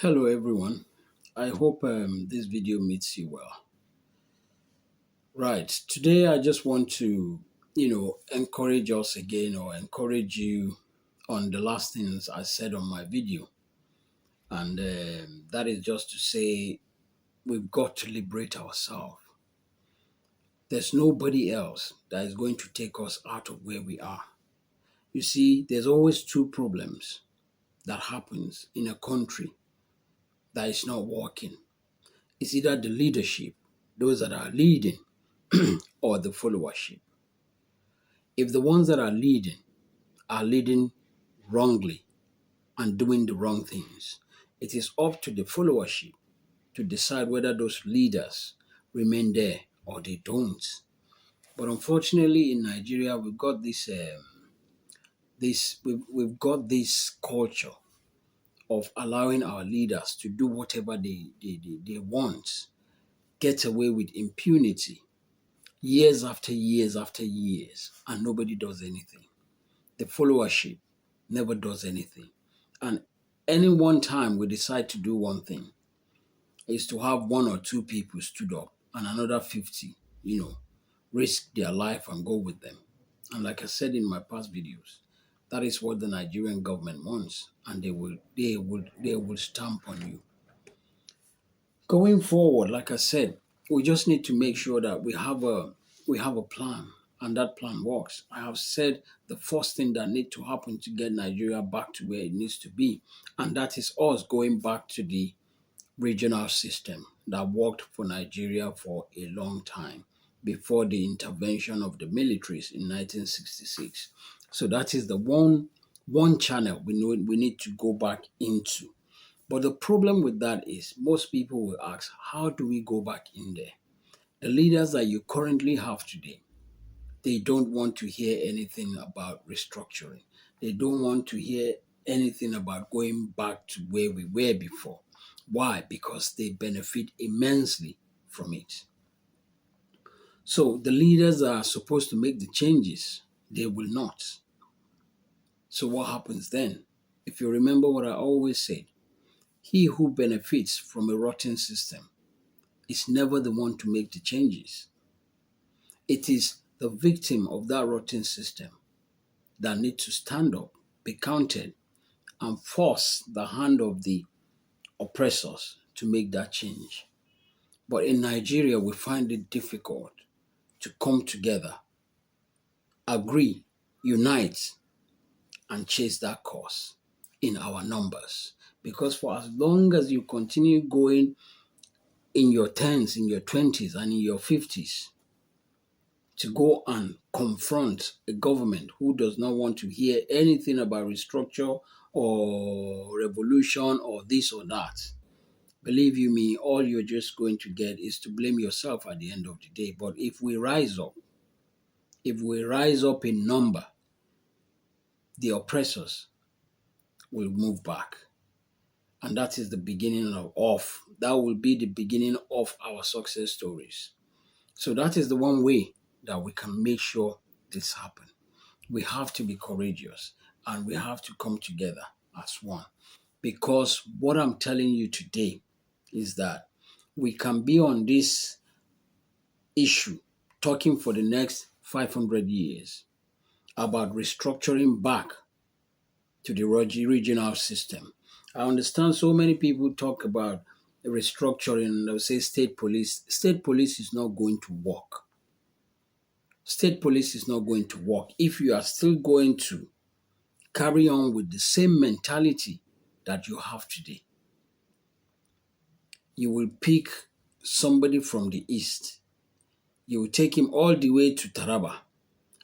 Hello everyone. I hope this video meets you well. Right. Today I just want to, encourage us again or encourage you on the last things I said on my video. And that is just to say we've got to liberate ourselves. There's nobody else that is going to take us out of where we are. You see, there's always two problems that happens in a country that is not working. It's either the leadership, those that are leading, or the followership. If the ones that are leading wrongly and doing the wrong things, it is up to the followership to decide whether those leaders remain there or they don't. But unfortunately, in Nigeria, we've got we've got this culture of allowing our leaders to do whatever they want, get away with impunity, years after years after years, and nobody does anything. The followership never does anything. And any one time we decide to do one thing is to have one or two people stood up and another 50, risk their life and go with them. And like I said in my past videos, that is what the Nigerian government wants, and they will stamp on you. Going forward, like I said, we just need to make sure that we have a plan and that plan works. I have said the first thing that needs to happen to get Nigeria back to where it needs to be, and that is us going back to the regional system that worked for Nigeria for a long time before the intervention of the militaries in 1966. So that is the one channel we need to go back into. But the problem with that is most people will ask, how do we go back in there? The leaders that you currently have today, they don't want to hear anything about restructuring. They don't want to hear anything about going back to where we were before. Why? Because they benefit immensely from it. So the leaders that are supposed to make the changes, they will not. So what happens then? If you remember what I always said, he who benefits from a rotten system is never the one to make the changes. It is the victim of that rotten system that needs to stand up, be counted, and force the hand of the oppressors to make that change. But in Nigeria, we find it difficult to come together, agree, unite, and chase that cause in our numbers. Because for as long as you continue going in your 10s, in your 20s, and in your 50s to go and confront a government who does not want to hear anything about restructure or revolution or this or that, believe you me, all you're just going to get is to blame yourself at the end of the day. But if we rise up in number, the oppressors will move back. And that is the beginning that will be the beginning of our success stories. So that is the one way that we can make sure this happens. We have to be courageous and we have to come together as one. Because what I'm telling you today is that we can be on this issue talking for the next 500 years about restructuring back to the regional system. I understand so many people talk about restructuring, they'll say state police. State police is not going to work. State police is not going to work if you are still going to carry on with the same mentality that you have today. You will pick somebody from the east. You will take him all the way to Taraba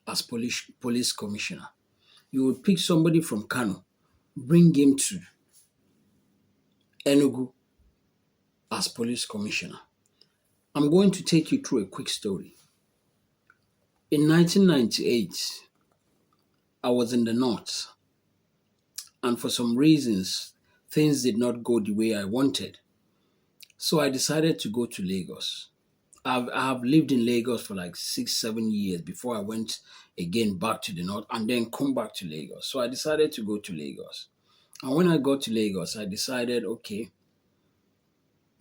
as police commissioner. You will pick somebody from Kano, bring him to Enugu as police commissioner. I'm going to take you through a quick story. In 1998, I was in the north, and for some reasons, things did not go the way I wanted. So I decided to go to Lagos. I have lived in Lagos for like 6-7 years before I went again back to the north and then come back to Lagos. So I decided to go to Lagos. And when I got to Lagos, I decided, okay,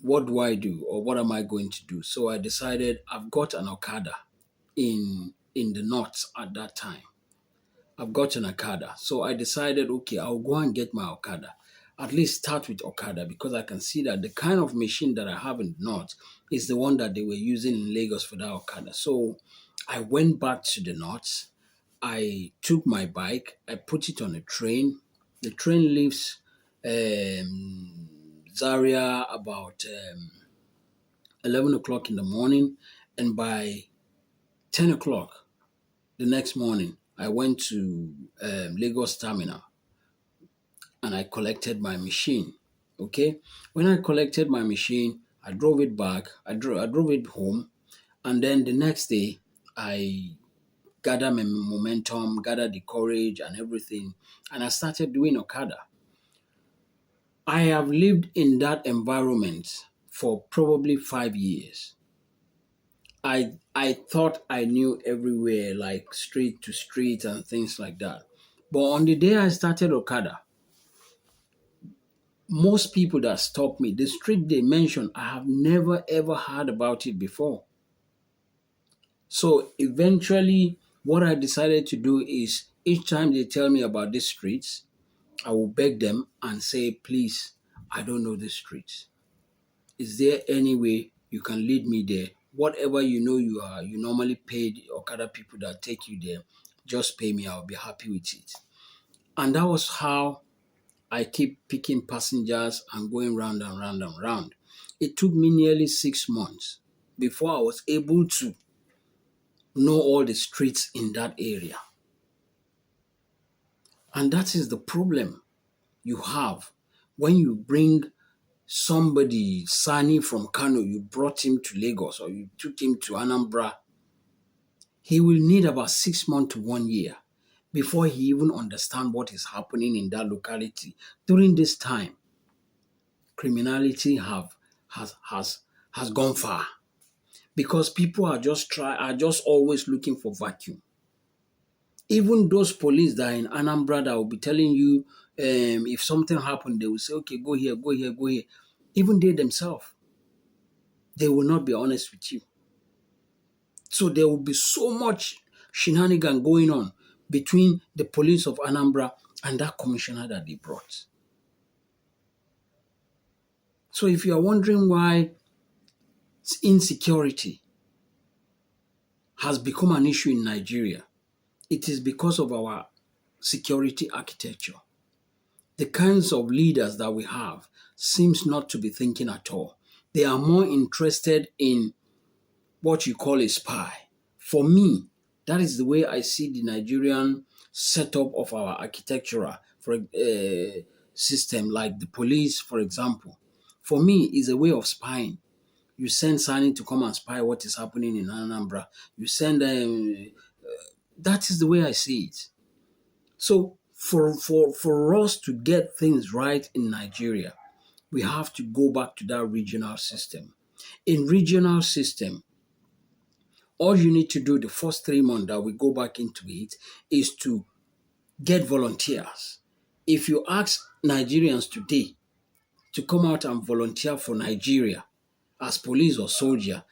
what do I do or what am I going to do? So I decided I've got an Okada in the north at that time. I've got an Okada. So I decided, okay, I'll go and get my Okada. At least start with Okada because I can see that the kind of machine that I have in the north is the one that they were using in Lagos for that Okada. So I went back to the north. I took my bike, I put it on a train. The train leaves Zaria about 11 o'clock in the morning, and by 10 o'clock the next morning, I went to Lagos Terminal and I collected my machine. Okay, when I collected my machine, I drove it back. I drove it home, and then the next day, I gathered my momentum, gathered the courage and everything, and I started doing Okada. I have lived in that environment for probably 5 years. I thought I knew everywhere, like street to street and things like that. But on the day I started Okada, most people that stop me, the street they mention, I have never ever heard about it before. So eventually, what I decided to do is each time they tell me about these streets, I will beg them and say, please, I don't know these streets. Is there any way you can lead me there? Whatever you know you normally pay the Okada people that take you there, just pay me. I'll be happy with it. And that was how I keep picking passengers and going round and round and round. It took me nearly 6 months before I was able to know all the streets in that area. And that is the problem you have when you bring somebody, Sani from Kano, you brought him to Lagos or you took him to Anambra, he will need about 6 months to 1 year before he even understand what is happening in that locality. During this time, criminality has gone far because people are just always looking for vacuum. Even those police that are in Anambra that will be telling you if something happened, they will say, okay, go here, go here, go here. Even they themselves, they will not be honest with you. So there will be so much shenanigan going on between the police of Anambra and that commissioner that they brought. So if you are wondering why insecurity has become an issue in Nigeria, it is because of our security architecture. The kinds of leaders that we have seems not to be thinking at all. They are more interested in what you call a spy. For me, that is the way I see the Nigerian setup of our architectural system, like the police, for example. For me, is a way of spying. You send Sani to come and spy what is happening in Anambra. You send them. That is the way I see it. So for us to get things right in Nigeria, we have to go back to that regional system. In regional system, all you need to do the first 3 months that we go back into it is to get volunteers. If you ask Nigerians today to come out and volunteer for Nigeria as police or soldier,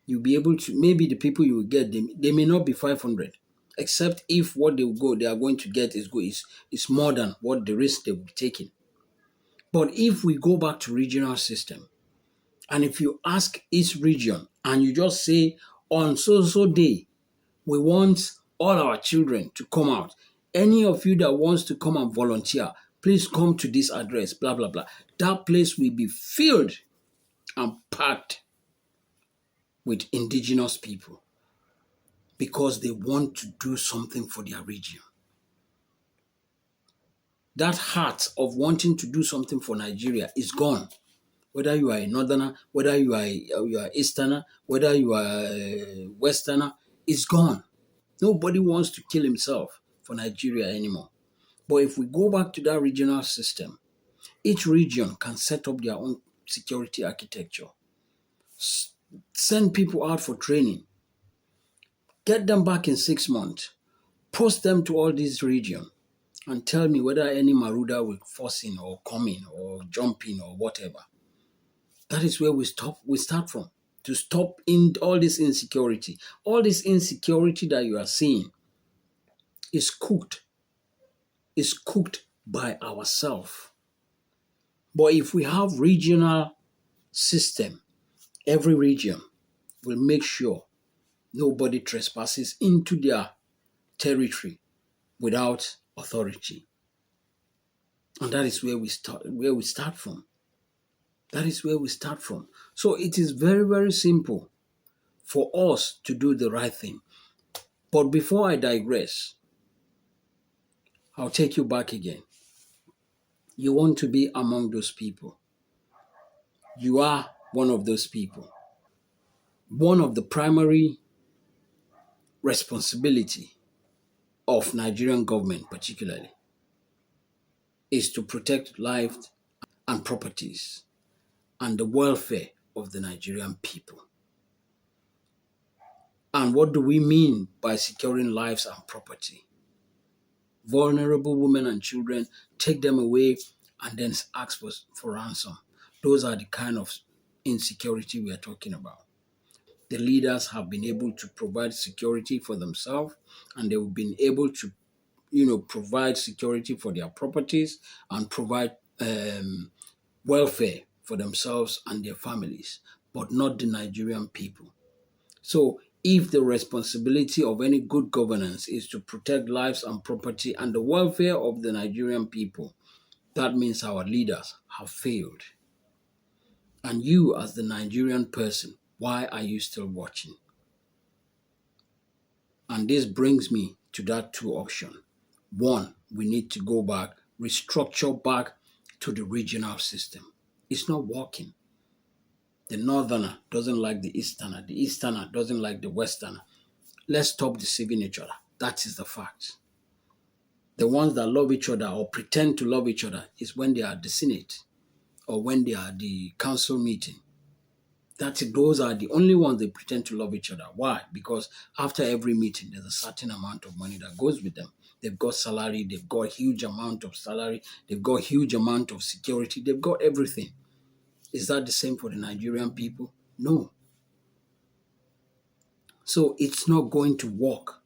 you'll be able to, maybe the people you will get, they may not be 500, except if what they are going to get is more than what the risk they will be taking. But if we go back to regional system, and if you ask each region and you just say on so day, we want all our children to come out. Any of you that wants to come and volunteer, please come to this address, blah, blah, blah. That place will be filled and packed with indigenous people because they want to do something for their region. That heart of wanting to do something for Nigeria is gone. Whether you are a northerner, whether you are easterner, whether you are a westerner, it's gone. Nobody wants to kill himself for Nigeria anymore. But if we go back to that regional system, each region can set up their own security architecture. Send people out for training. Get them back in 6 months. Post them to all these regions and tell me whether any Maruda will force in or come in or jump in or whatever. That is where we start from, to stop in all this insecurity. All this insecurity that you are seeing is cooked by ourselves. But if we have regional system, every region will make sure nobody trespasses into their territory without authority. And that is where we start from. That is where we start from. So it is very, very simple for us to do the right thing. But before I digress, I'll take you back again. You want to be among those people. You are one of those people. One of the primary responsibility of Nigerian government particularly is to protect life and properties and the welfare of the Nigerian people. And what do we mean by securing lives and property? Vulnerable women and children, take them away and then ask for ransom. Those are the kind of insecurity we are talking about. The leaders have been able to provide security for themselves, and they've been able to, provide security for their properties and provide welfare for themselves and their families, but not the Nigerian people. So if the responsibility of any good governance is to protect lives and property and the welfare of the Nigerian people, that means our leaders have failed. And you, as the Nigerian person, why are you still watching? And this brings me to that two options. One, we need to go back, restructure back to the regional system. It's not working. The northerner doesn't like the easterner. The easterner doesn't like the westerner. Let's stop deceiving each other. That is the fact. The ones that love each other or pretend to love each other is when they are at the Senate or when they are at the council meeting. Those are the only ones they pretend to love each other. Why? Because after every meeting, there's a certain amount of money that goes with them. They've got salary, they've got huge amount of salary, they've got huge amount of security, they've got everything. Is that the same for the Nigerian people? No. So it's not going to work.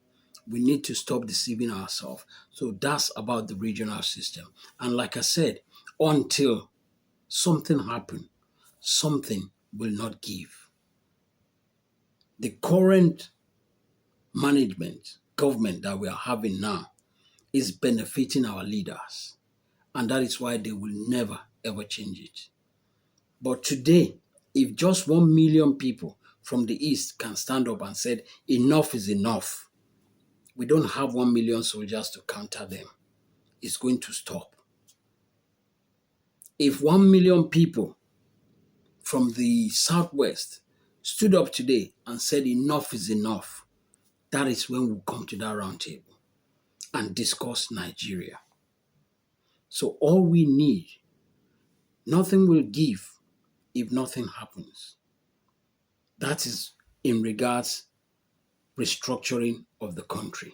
We need to stop deceiving ourselves. So that's about the regional system. And like I said, until something happens, something will not give. The current government that we are having now is benefiting our leaders. And that is why they will never, ever change it. But today, if just 1 million people from the East can stand up and say, enough is enough, we don't have 1 million soldiers to counter them. It's going to stop. If 1 million people from the Southwest stood up today and said enough is enough, that is when we'll come to that round table and discuss Nigeria. So all we need, nothing will give if nothing happens. That is in regards restructuring of the country.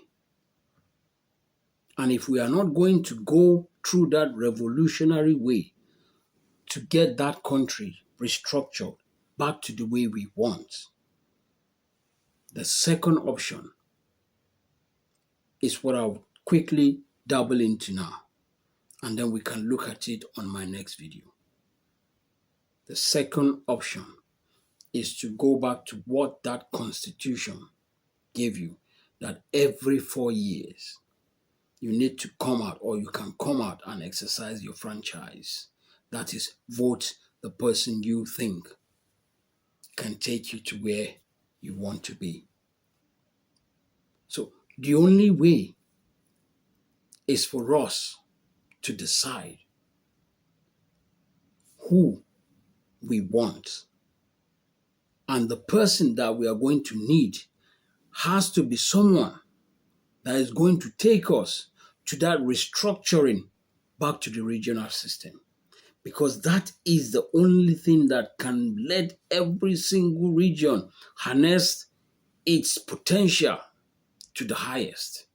And if we are not going to go through that revolutionary way to get that country restructured back to the way we want, the second option is what I'll quickly dabble into now, and then we can look at it on my next video. The second option is to go back to what that constitution gave you, that every 4 years you need to come out, or you can come out and exercise your franchise. That is, vote the person you think can take you to where you want to be. So the only way is for us to decide who we want. And the person that we are going to need has to be someone that is going to take us to that restructuring back to the regional system. Because that is the only thing that can let every single region harness its potential to the highest.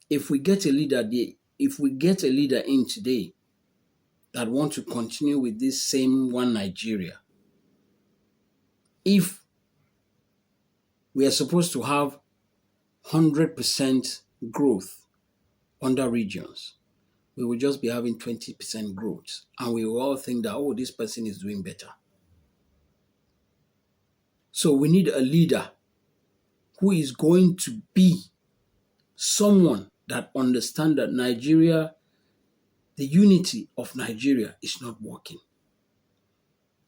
If we get a leader in today that want to continue with this same one Nigeria. If we are supposed to have 100% growth under regions, we will just be having 20% growth. And we will all think that, oh, this person is doing better. So we need a leader who is going to be someone that understands that Nigeria, the unity of Nigeria is not working.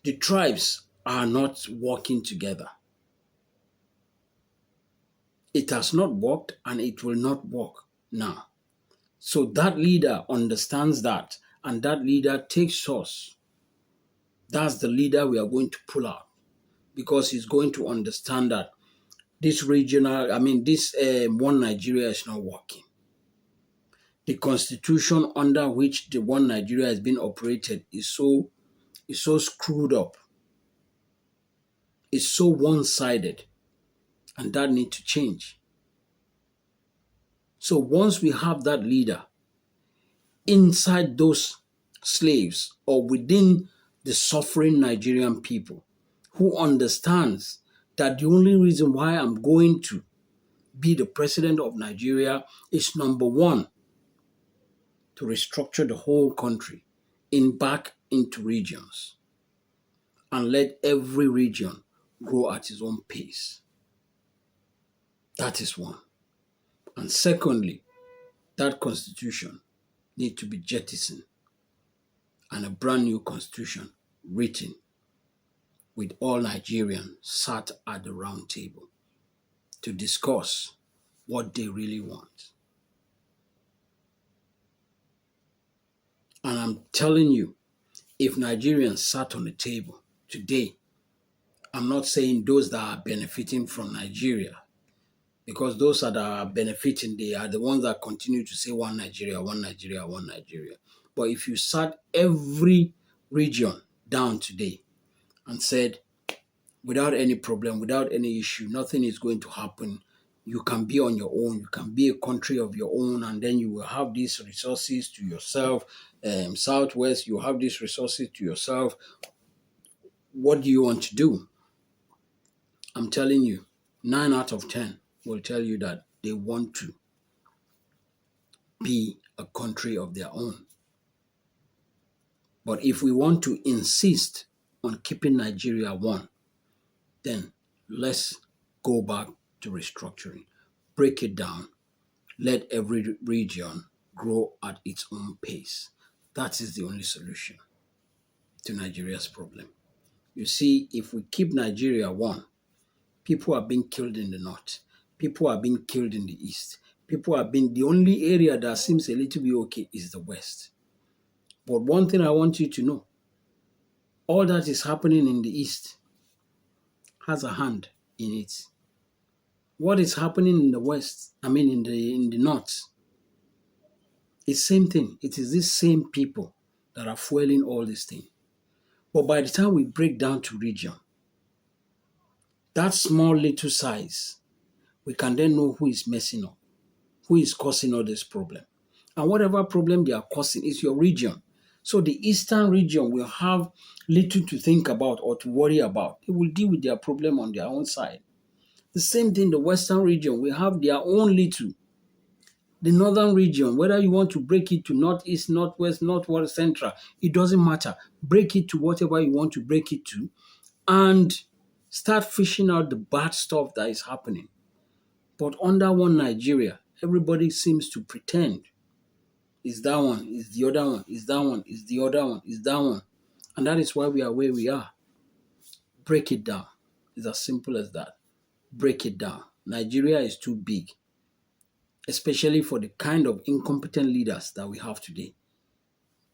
The tribes are not working together. It has not worked and it will not work now. So that leader understands that, and that leader takes us. That's the leader we are going to pull out, because he's going to understand that this one Nigeria is not working. The constitution under which the one Nigeria has been operated is so screwed up. It's so one-sided, and that needs to change. So once we have that leader inside those slaves or within the suffering Nigerian people who understands that the only reason why I'm going to be the president of Nigeria is, number one, to restructure the whole country back into regions and let every region grow at its own pace. That is one. And secondly, that constitution needs to be jettisoned and a brand new constitution written with all Nigerians sat at the round table to discuss what they really want. And I'm telling you, if Nigerians sat on the table today, I'm not saying those that are benefiting from Nigeria, because those that are benefiting, they are the ones that continue to say one Nigeria, one Nigeria, one Nigeria. But if you sat every region down today and said, without any problem, without any issue, nothing is going to happen. You can be on your own. You can be a country of your own, and then you will have these resources to yourself. Southwest, you have these resources to yourself. What do you want to do? I'm telling you, 9 out of 10 will tell you that they want to be a country of their own. But if we want to insist on keeping Nigeria one, then let's go back to restructuring, break it down, let every region grow at its own pace. That is the only solution to Nigeria's problem. You see, if we keep Nigeria one, people are being killed in the north, people are being killed in the east, the only area that seems a little bit okay is the west. But one thing I want you to know, all that is happening in the east has a hand in it. What is happening in the west, in the north, it's the same thing. It is these same people that are fueling all this thing. But by the time we break down to region, that small little size, we can then know who is messing up, who is causing all this problem. And whatever problem they are causing is your region. So the eastern region will have little to think about or to worry about. They will deal with their problem on their own side. The same thing, the western region will have their own little. The northern region, whether you want to break it to northeast, northwest, northwest, central, it doesn't matter. Break it to whatever you want to break it to and start fishing out the bad stuff that is happening. But under one Nigeria, everybody seems to pretend it's that one, it's the other one, it's that one, it's the other one, it's that one. And that is why we are where we are. Break it down. It's as simple as that. Break it down. Nigeria is too big, especially for the kind of incompetent leaders that we have today.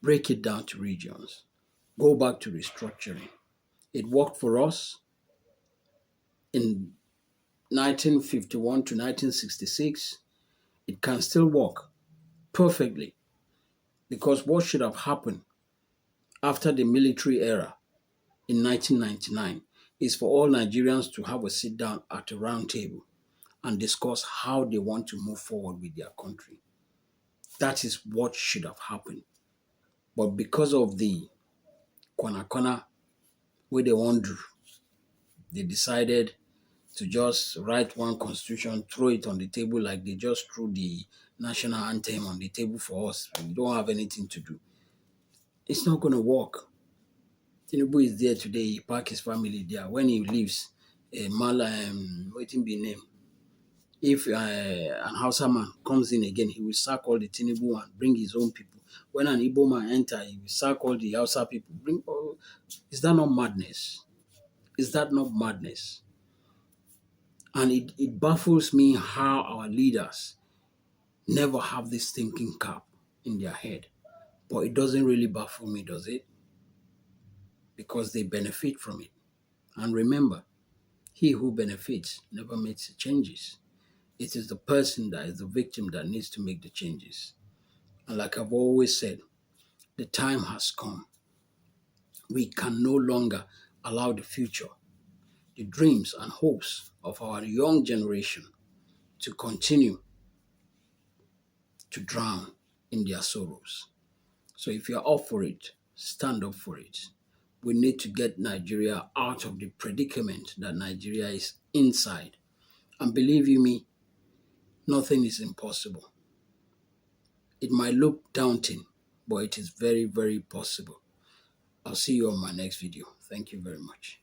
Break it down to regions. Go back to restructuring. It worked for us in 1951 to 1966. It can still work perfectly, because what should have happened after the military era in 1999 is for all Nigerians to have a sit down at a round table and discuss how they want to move forward with their country. That is what should have happened. But because of the corner where they want to, they decided to just write one constitution, throw it on the table like they just threw the national anthem on the table for us. We don't have anything to do. It's not going to work. Tinubu is there today. He pack his family there. When he leaves, Mala, waiting be name. If an Hausa man comes in again, he will sack all the Tinubu and bring his own people. When an Igbo man enter, he will sack all the Hausa people. Is that not madness? Is that not madness? And it baffles me how our leaders never have this thinking cap in their head. But it doesn't really baffle me, does it? Because they benefit from it. And remember, he who benefits never makes the changes. It is the person that is the victim that needs to make the changes. And like I've always said, the time has come. We can no longer allow the future, the dreams and hopes of our young generation to continue to drown in their sorrows. So if you're up for it, stand up for it. We need to get Nigeria out of the predicament that Nigeria is inside. And believe you me, nothing is impossible. It might look daunting, but it is very, very possible. I'll see you on my next video. Thank you very much.